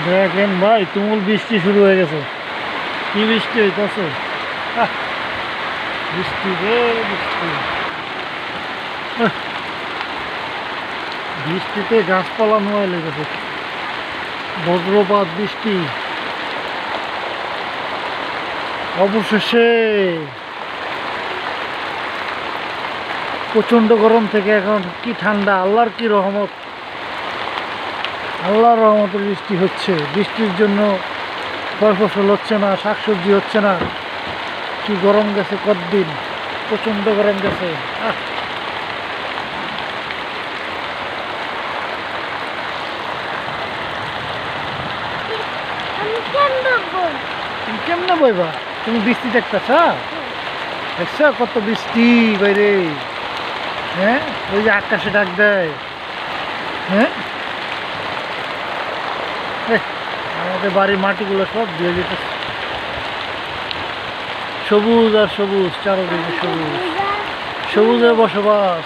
দেখেন ভাই, তুমুল বৃষ্টি শুরু হয়ে গেছে। কি বৃষ্টি হইতেছে! বৃষ্টি রে বৃষ্টি! আহ, বৃষ্টিতে গাছপালা নোয়া লেগেছে। বজ্রপাত বৃষ্টি। অবশেষে প্রচণ্ড গরম থেকে এখন কি ঠান্ডা! আল্লাহর কি রহমত! আল্লাহর রহমতের বৃষ্টি হচ্ছে। বৃষ্টির জন্য ফল ফসল হচ্ছে না, শাকসবজি হচ্ছে না। কি গরম গেছে কতদিন! প্রচণ্ড গরম গেছে। তুমি কেমনে বইবা? তুমি বৃষ্টি দেখতেছ? দেখছ কত বৃষ্টি বাইরে? হ্যাঁ, ওই যে আকাশে ডাক দেয়। হ্যাঁ, আমাদের বাড়ির মাটিগুলো সব ধুয়ে যেতেছে। সবুজ আর সবুজ, চারদিকে সবুজ, সবুজের বসবাস।